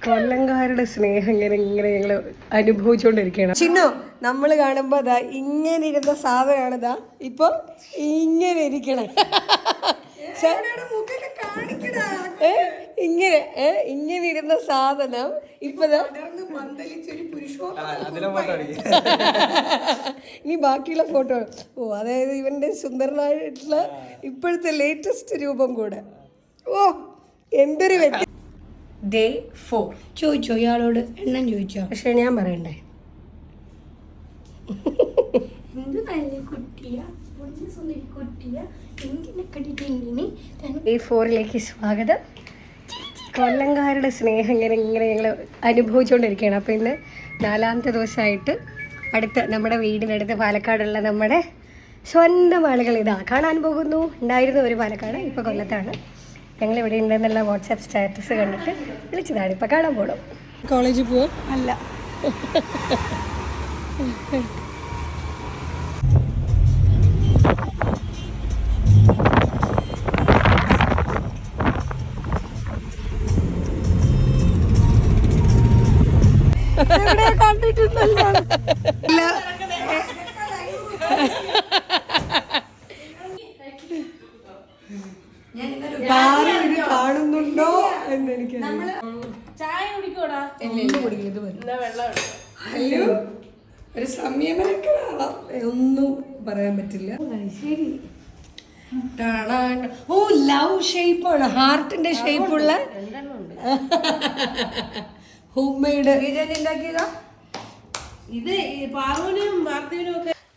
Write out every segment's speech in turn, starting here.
കൊല്ലംകാരുടെ സ്നേഹം ഇങ്ങനെ ഞങ്ങൾ അനുഭവിച്ചുകൊണ്ടിരിക്കുകയാണ്. ചിന്നു, നമ്മൾ കാണുമ്പോൾ അതാ ഇങ്ങനെ ഇരുന്ന സാധനമാണിതാ ഇപ്പൊ ഇങ്ങനെ ഇരിക്കണേ. ഇങ്ങനെ ഇരുന്ന സാധനം ഇപ്പൊ ഇനി ബാക്കിയുള്ള ഫോട്ടോ. ഓ, അതായത് ഇവന്റെ സുന്ദരനായിട്ടുള്ള ഇപ്പോഴത്തെ ലേറ്റസ്റ്റ് രൂപം കൂടെ. ഓ, എന്തൊരു വ്യക്തി. ഡേ 4 ചോദിച്ചോ ഇയാളോട്, എണ്ണം ചോദിച്ചോ? പക്ഷെ ഞാൻ പറയണ്ടേ, ഡേ 4ലേക്ക് സ്വാഗതം. കൊല്ലംകാരുടെ സ്നേഹം ഇങ്ങനെ ഞങ്ങൾ അനുഭവിച്ചുകൊണ്ടിരിക്കുകയാണ്. അപ്പോൾ ഇന്ന് 4ാമത്തെ ദിവസമായിട്ട് അടുത്ത നമ്മുടെ വീടിനടുത്ത് പാലക്കാടുള്ള നമ്മുടെ സ്വന്തം ആളുകൾ ഇതാ കാണാൻ പോകുന്നു. ഉണ്ടായിരുന്നു ഒരു പാലക്കാട്, ഇപ്പോൾ കൊല്ലത്താണ്. ഞങ്ങൾ ഇവിടെ ഉണ്ടെന്നുള്ള വാട്സാപ്പ് സ്റ്റാറ്റസ് കണ്ടിട്ട് വിളിച്ചതാണ്. ഇപ്പം കാണാൻ പോകണം. കോളേജിൽ പോവും അല്ല. കാണുന്നുണ്ടോ എന്ന് എനിക്ക് ഒരു സംയമനമൊക്കെ വേണം, ഒന്നും പറയാൻ പറ്റില്ല. ശരി. ഓ, ലവ് ഷേപ്പാണ്, ഹാർട്ടിന്റെ ഷേപ്പുള്ള ഹോം മെയ്ഡ് ഇത്.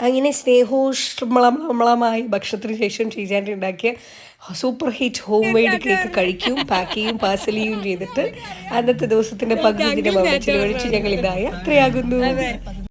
അങ്ങനെ സ്നേഹോഷ്മളമായി ഭക്ഷണത്തിന് ശേഷം ഷീജാൻ്റെ ഉണ്ടാക്കിയ super hit home made cake കഴിക്കും, പാക്ക് ചെയ്യും, പാഴ്സൽ ചെയ്യും ചെയ്തിട്ട് അന്നത്തെ ദിവസത്തിന്റെ പകുതി ദിനം അവിടെ ചിലവഴിച്ച് ഞങ്ങൾ ഇതായ യാത്രയാകുന്നു.